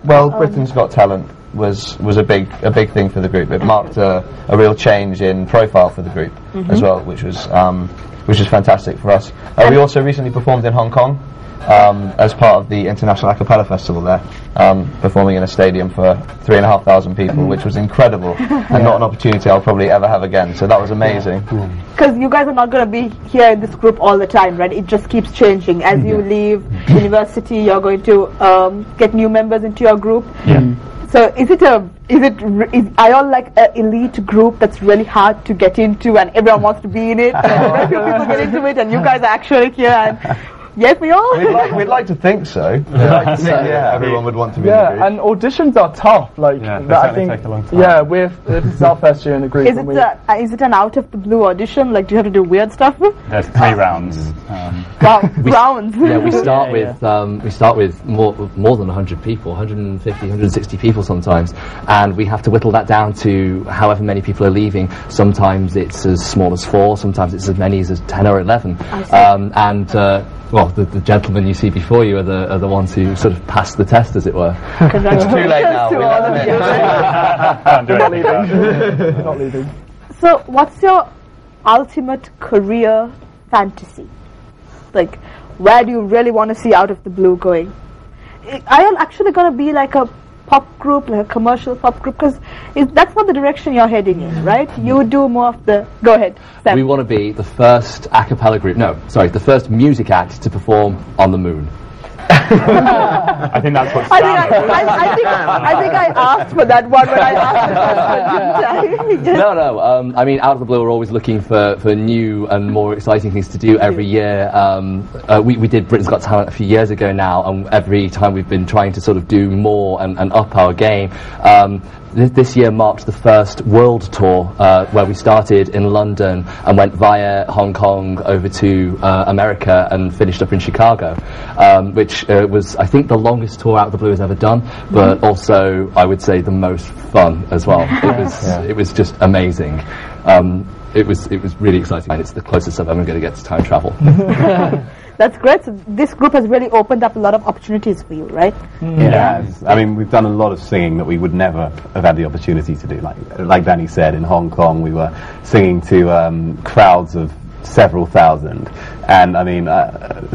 Well, Britain's Got Talent was a big thing for the group. It marked a real change in profile for the group as well, which was fantastic for us. We also recently performed in Hong Kong as part of the International Acapella Festival there, performing in a stadium for 3,500 people, which was incredible and not an opportunity I'll probably ever have again. So that was amazing. Because you guys are not going to be here in this group all the time, right? It just keeps changing. As you leave university, you're going to get new members into your group. So are y'all like an elite group that's really hard to get into and everyone wants to be in it? Very few people get into it and you guys are actually here and yes, we all? We'd like to think so. Everyone would want to be in the group. And auditions are tough. Like, I think take a long time. Yeah, this is our first year in the group. Is it an out of the blue audition? Like, do you have to do weird stuff? There's 3 rounds. Rounds. Yeah, we start with more than 100 people, 150, 160 people sometimes, and we have to whittle that down to however many people are leaving. Sometimes it's as small as 4, sometimes it's as many as 10 or 11. Well, the gentlemen you see before you are the ones who sort of passed the test, as it were. It's too late now. We're not leaving. We're not leaving. So, what's your ultimate career fantasy? Like, where do you really want to see Out of the Blue going? Are you actually going to be like a pop group, like a commercial pop group? Because that's not the direction you're heading in, right? You do more of the... Go ahead, Sam. We want to be the first a cappella group, the first music act to perform on the moon. I think that's what I think I asked for that one when I asked the question, didn't I? No. I mean, Out of the Blue are always looking for new and more exciting things to do every year. We did Britain's Got Talent a few years ago now, and every time we've been trying to sort of do more and up our game. This year marked the first world tour, where we started in London and went via Hong Kong over to America and finished up in Chicago, which was, I think, the longest tour Out of the Blue has ever done, but also, I would say, the most fun as well. It was just amazing. It was really exciting, and it's the closest I'm ever going to get to time travel. That's great. So this group has really opened up a lot of opportunities for you, right? Yeah. I mean, we've done a lot of singing that we would never have had the opportunity to do. Like Danny said, in Hong Kong, we were singing to crowds of several thousand. And, I mean,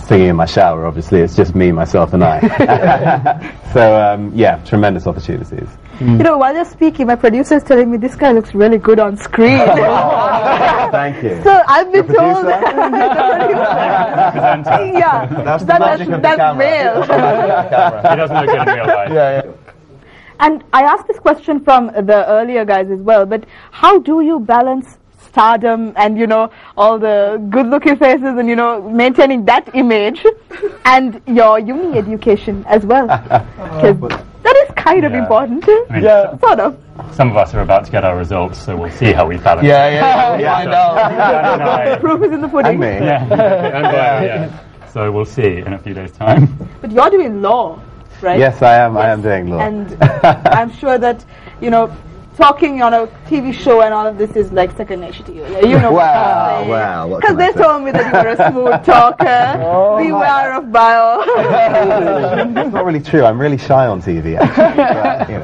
singing in my shower, obviously, it's just me, myself, and I. So, tremendous opportunities. You know, while you're speaking, my producer is telling me this guy looks really good on screen. Thank you. So I've been told That's the magic of the camera. real. He doesn't look good in real life. And I asked this question from the earlier guys as well, but how do you balance stardom and, all the good-looking faces and, maintaining that image and your uni education as well? Because that is kind of important. I mean, sort of. Some of us are about to get our results, so we'll see how we balance. I know. The proof is in the pudding. So we'll see in a few days' time. But you're doing law, right? Yes, I am. Yes. I am doing law. And I'm sure that, talking on a TV show and all of this is like second nature to you. Wow. Because they told me that you were a smooth talker. Beware of bio. That's not really true. I'm really shy on TV, actually.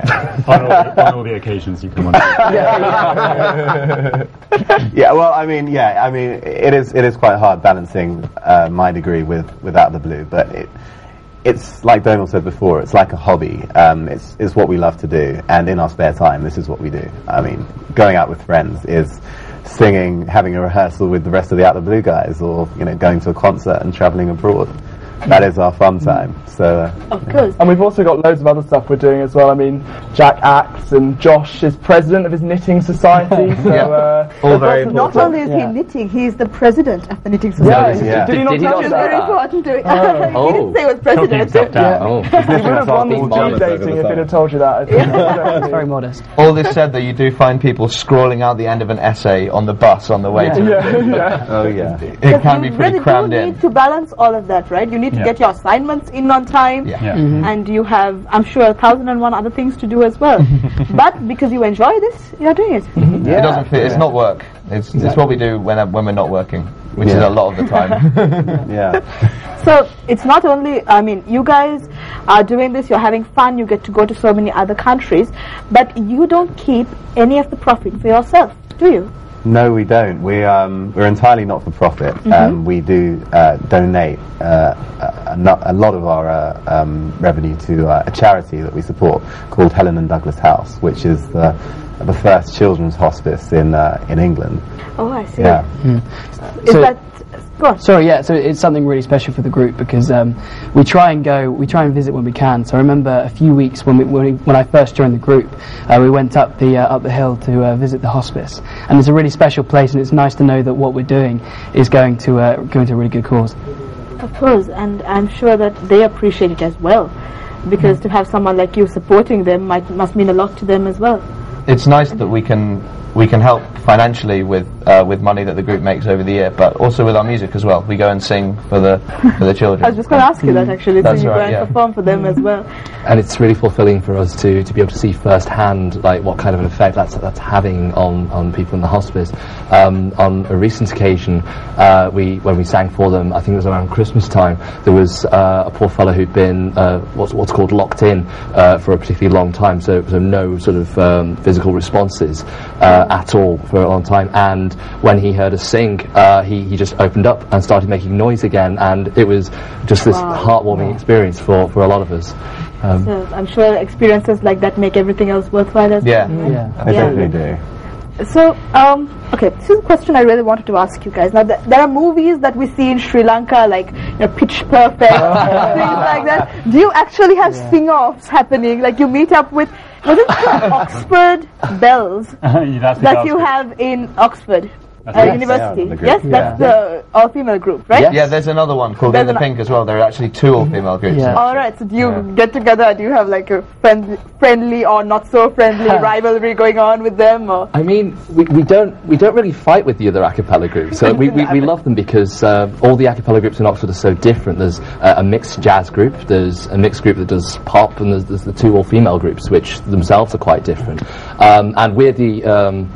But, on all the occasions you come on. It is quite hard balancing my degree with Out of the Blue, but it's like Donald said before, it's like a hobby. It's what we love to do, and in our spare time, this is what we do. I mean, going out with friends is singing, having a rehearsal with the rest of the Out of the Blue guys, or going to a concert and travelling abroad. That is our fun time. So, of course. And we've also got loads of other stuff we're doing as well. I mean, Jack acts, and Josh is president of his knitting society. So, all very important. Not only is he knitting, he is the president of the knitting society. Did he not tell you very that? important to he didn't say he was president. He would have won all dating if he'd have told you that. It's very modest. All this said, that you do find people scrolling out the end of an essay on the bus on the way to Oh, yeah. It can be pretty crammed in. You need to balance all of that, right? You need to get your assignments in on time, and you have, I'm sure, 1,001 other things to do as well. But because you enjoy this, you're doing it. It doesn't fit. It's not work. It's what we do when we're not working. which is a lot of the time. Yeah. So it's not only, I mean, you guys are doing this, you're having fun, you get to go to so many other countries, but you don't keep any of the profit for yourself, do you? No, we don't. We're entirely not for profit. We do donate a lot of our revenue to a charity that we support called Helen and Douglas House, which is the first children's hospice in England. Oh, I see. Yeah. Is that... Go on. Sorry, yeah, so it's something really special for the group because we try and visit when we can. So I remember a few weeks when I first joined the group, we went up the hill to visit the hospice, and it's a really special place, and it's nice to know that what we're doing is going to a really good cause. Of course, and I'm sure that they appreciate it as well, because to have someone like you supporting them must mean a lot to them as well. It's nice that we can help financially with money that the group makes over the year, but also with our music as well. We go and sing for the children. I was just going to ask you that actually, so you go and perform for them as well. And it's really fulfilling for us to be able to see firsthand like what kind of an effect that's having on people in the hospice. On a recent occasion, when we sang for them, I think it was around Christmas time, there was a poor fellow who'd been what's called locked in for a particularly long time, so no sort of physical responses at all for a long time, and when he heard us sing, he just opened up and started making noise again, and it was just this heartwarming experience for a lot of us. So I'm sure experiences like that make everything else worthwhile as well. I definitely do. So, okay, this is a question I really wanted to ask you guys. Now, there are movies that we see in Sri Lanka, like Pitch Perfect, things like that. Do you actually have sing-offs happening? Like you meet up with, was it the Oxford Bells that you have in Oxford University? Yes, that's the all-female group, right? Yeah, there's another one called In the Pink as well. There are actually 2 all-female groups. Yeah. All right, so do you get together? Do you have like a friendly or not so friendly rivalry going on with them? Or? I mean, we don't really fight with the other a cappella groups. So we love them because all the a cappella groups in Oxford are so different. There's a mixed jazz group, there's a mixed group that does pop, and there's the 2 all-female groups, which themselves are quite different. And we're the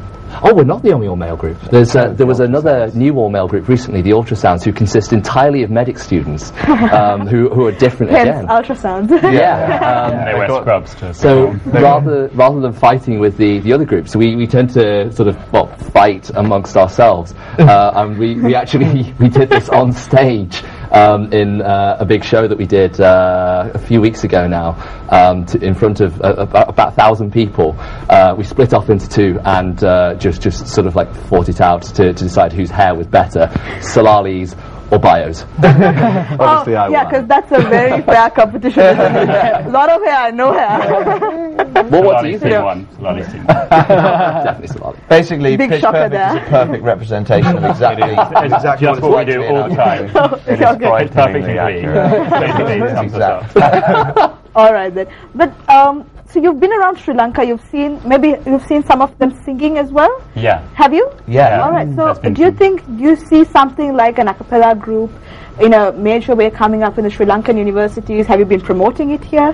we're not the only all-male group. There was another new all-male group recently, the Ultrasounds, who consist entirely of medic students who are different again. Ultrasound. Yeah. They wear scrubs too. So rather than fighting with the other groups, we tend to sort of fight amongst ourselves, and we actually did this on stage. In a big show that we did a few weeks ago now, in front of about 1,000 people. We split off into 2 and just sort of like fought it out to decide whose hair was better, Salali's or Bio's. Obviously, I won. because that's a very fair competition. A lot of hair, no hair. Well, what do you think? Salali's team. Definitely Salali. Basically, Big Pitch shocker Perfect is a perfect representation of exactly That's what we do all the time. Okay. Perfectly accurate. All right then. But so you've been around Sri Lanka. You've seen some of them singing as well. Yeah. Have you? Yeah. All right. So do you see something like an a cappella group in a major way coming up in the Sri Lankan universities? Have you been promoting it here?